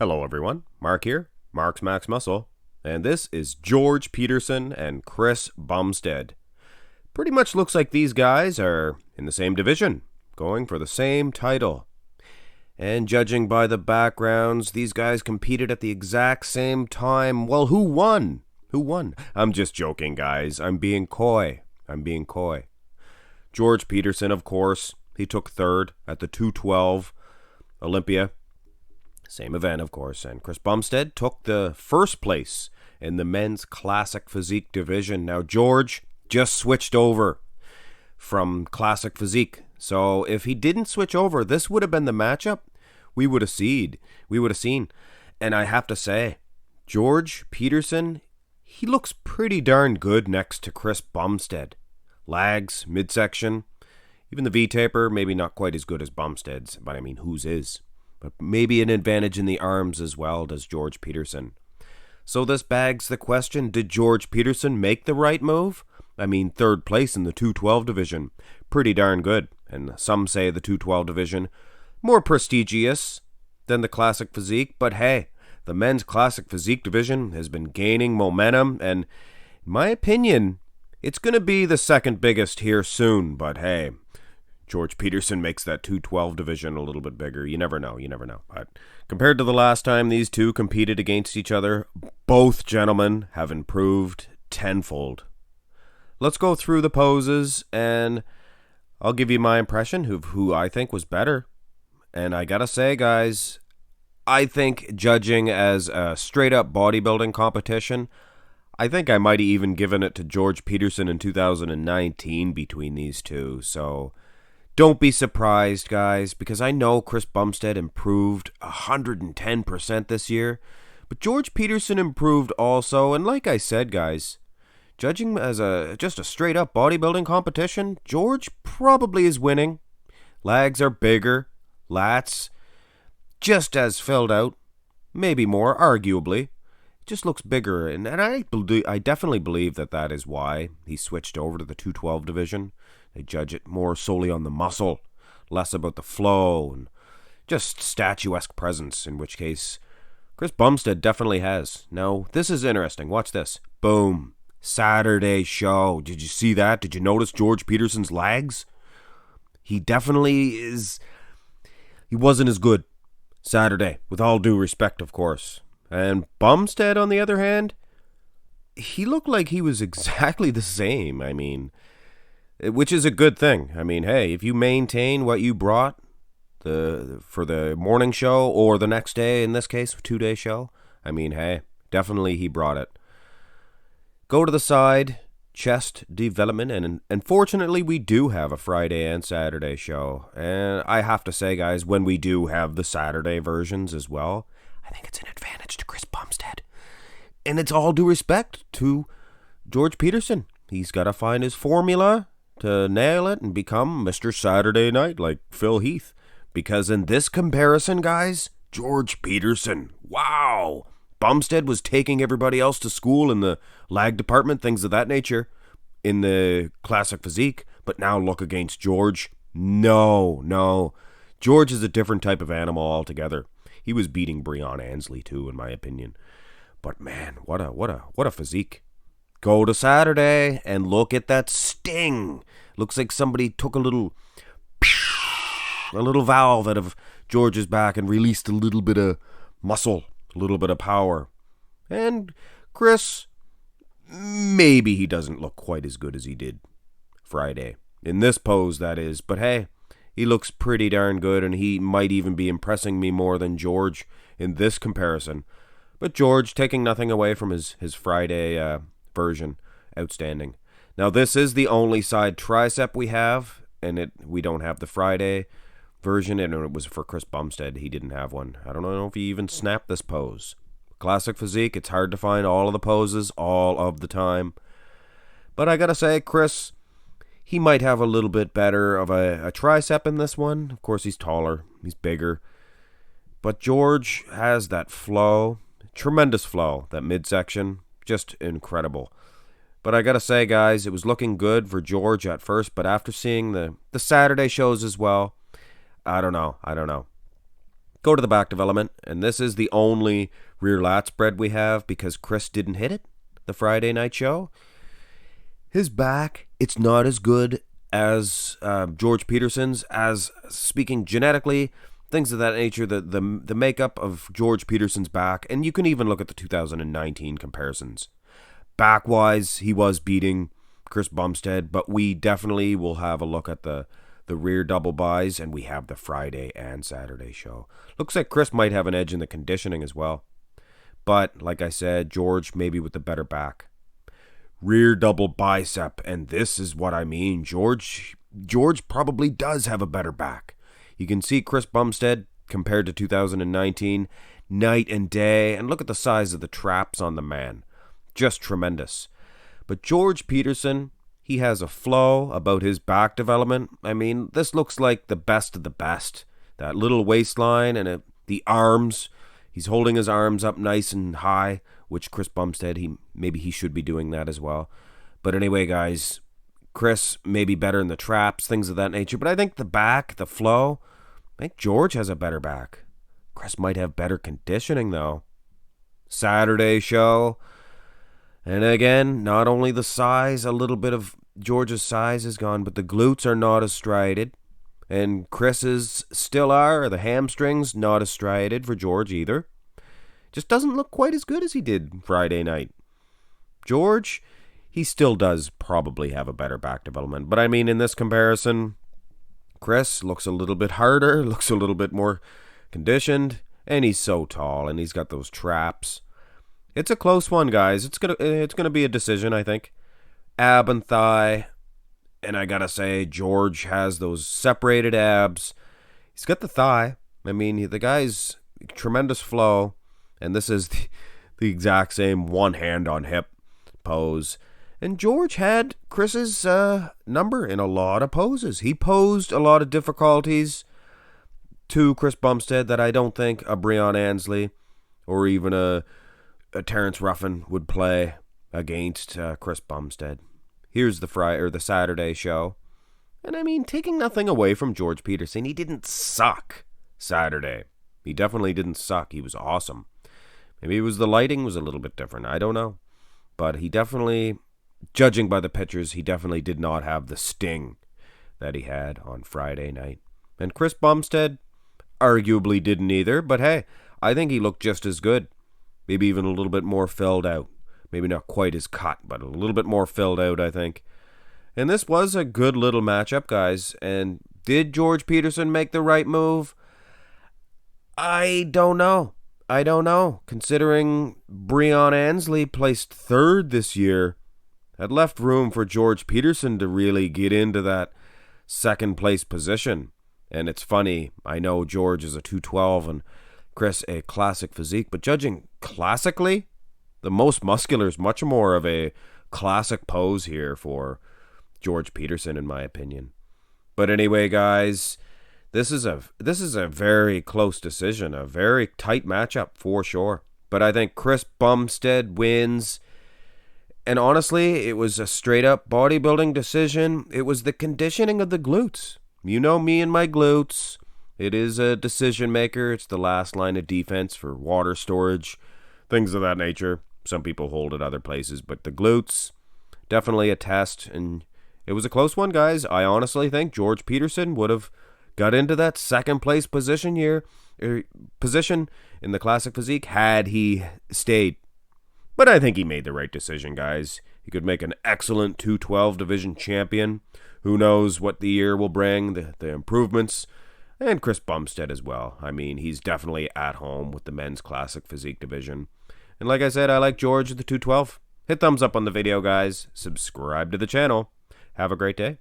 Hello everyone, Mark here, Mark's Max Muscle, and this is George Peterson and Chris Bumstead. Pretty much looks like these guys are in the same division, going for the same title. And judging by the backgrounds, these guys competed at the exact same time. Well, who won? Who won? I'm just joking, guys. I'm being coy. George Peterson, of course, he took third at the 212 Olympia. Same event, of course, and Chris Bumstead took the first place in the men's classic physique division. Now, George just switched over from classic physique, so if he didn't switch over, this would have been the matchup we would have seen. And I have to say, George Peterson, he looks pretty darn good next to Chris Bumstead. Lags, midsection, even the V-taper, maybe not quite as good as Bumstead's, but I mean, whose is? But maybe an advantage in the arms as well, does George Peterson. So this begs the question, did George Peterson make the right move? I mean, third place in the 212 division. Pretty darn good. And some say the 212 division more prestigious than the classic physique. But hey, the men's classic physique division has been gaining momentum. And in my opinion, it's going to be the second biggest here soon. But hey, George Peterson makes that 212 division a little bit bigger. You never know. But compared to the last time these two competed against each other, both gentlemen have improved tenfold. Let's go through the poses, and I'll give you my impression of who I think was better. And I gotta say, guys, I think judging as a straight-up bodybuilding competition, I think I might have even given it to George Peterson in 2019 between these two, so don't be surprised, guys, because I know Chris Bumstead improved 110% this year, but George Peterson improved also, and like I said, guys, judging as just a straight-up bodybuilding competition, George probably is winning. Legs are bigger, lats just as filled out, maybe more, arguably. It just looks bigger, and I definitely believe that is why he switched over to the 212 division. They judge it more solely on the muscle, less about the flow, and just statuesque presence, in which case Chris Bumstead definitely has. Now, this is interesting. Watch this. Boom. Saturday show. Did you see that? Did you notice George Peterson's legs? He definitely is. He wasn't as good Saturday, with all due respect, of course. And Bumstead, on the other hand, he looked like he was exactly the same. I mean, which is a good thing. I mean, hey, if you maintain what you brought for the morning show or the next day, in this case, 2-day show, I mean, hey, definitely he brought it. Go to the side, chest development, and unfortunately we do have a Friday and Saturday show. And I have to say, guys, when we do have the Saturday versions as well, I think it's an advantage to Chris Bumstead. And it's all due respect to George Peterson. He's got to find his formula to nail it and become Mr. Saturday Night like Phil Heath. Because in this comparison, guys, George Peterson, wow! Bumstead was taking everybody else to school in the lag department, things of that nature, in the classic physique. But now look against George. No. George is a different type of animal altogether. He was beating Breon Ansley too, in my opinion. But man, what a physique. Go to Saturday and look at that sting. Looks like somebody took a little valve out of George's back and released a little bit of muscle, a little bit of power. And Chris, maybe he doesn't look quite as good as he did Friday. In this pose, that is. But hey, he looks pretty darn good, and he might even be impressing me more than George in this comparison. But George, taking nothing away from his Friday version, outstanding. Now, this is the only side tricep we have, and we don't have the Friday version, and it was for Chris Bumstead. He didn't have one. I don't know if he even snapped this pose. Classic physique, it's hard to find all of the poses all of the time. But I gotta say, Chris, he might have a little bit better of a tricep in this one. Of course, he's taller, he's bigger. But George has that flow, tremendous flow, that midsection, just incredible. But I gotta say, guys, it was looking good for George at first, but after seeing the Saturday shows as well, I don't know. Go to the back development, and this is the only rear lat spread we have because Chris didn't hit it the Friday night show. His back, it's not as good as George Peterson's, as speaking genetically, things of that nature, the makeup of George Peterson's back, and you can even look at the 2019 comparisons. Back-wise, he was beating Chris Bumstead, but we definitely will have a look at the rear double buys, and we have the Friday and Saturday show. Looks like Chris might have an edge in the conditioning as well. But, like I said, George maybe with the better back. Rear double bicep, and this is what I mean. George probably does have a better back. You can see Chris Bumstead compared to 2019, night and day, and look at the size of the traps on the man. Just tremendous. But George Peterson, he has a flow about his back development. I mean, this looks like the best of the best. That little waistline and the arms. He's holding his arms up nice and high, which Chris Bumstead, maybe he should be doing that as well. But anyway, guys, Chris may be better in the traps, things of that nature. But I think the back, the flow, I think George has a better back. Chris might have better conditioning, though. Saturday show. And again, not only the size, a little bit of George's size is gone, but the glutes are not as striated. And Chris's still are, the hamstrings not as striated for George either. Just doesn't look quite as good as he did Friday night. George, he still does probably have a better back development. But I mean, in this comparison, Chris looks a little bit harder, looks a little bit more conditioned, and he's so tall, and he's got those traps. It's a close one, guys. It's gonna be a decision, I think. Ab and thigh, and I gotta say, George has those separated abs. He's got the thigh. I mean, the guy's tremendous flow, and this is the exact same one hand on hip pose. And George had Chris's number in a lot of poses. He posed a lot of difficulties to Chris Bumstead that I don't think a Breon Ansley or even a Terrence Ruffin would play against Chris Bumstead. Here's the Saturday show. And I mean, taking nothing away from George Peterson, he didn't suck Saturday. He definitely didn't suck. He was awesome. Maybe it was the lighting was a little bit different. I don't know. But he definitely, judging by the pictures, he definitely did not have the sting that he had on Friday night. And Chris Bumstead arguably didn't either. But hey, I think he looked just as good. Maybe even a little bit more filled out. Maybe not quite as cut, but a little bit more filled out, I think. And this was a good little matchup, guys. And did George Peterson make the right move? I don't know. Considering Breon Ansley placed third this year, that left room for George Peterson to really get into that second place position. And it's funny, I know George is a 212 and Chris a classic physique, but judging classically, the most muscular is much more of a classic pose here for George Peterson, in my opinion. But anyway, guys, this is a very close decision, a very tight matchup for sure. But I think Chris Bumstead wins. And honestly, it was a straight-up bodybuilding decision. It was the conditioning of the glutes. You know me and my glutes. It is a decision maker. It's the last line of defense for water storage, things of that nature. Some people hold it other places, but the glutes, definitely a test. And it was a close one, guys. I honestly think George Peterson would have got into that second place position in the classic physique had he stayed. But I think he made the right decision, guys. He could make an excellent 212 division champion. Who knows what the year will bring, the improvements. And Chris Bumstead as well. I mean, he's definitely at home with the men's classic physique division. And like I said, I like George at the 212. Hit thumbs up on the video, guys. Subscribe to the channel. Have a great day.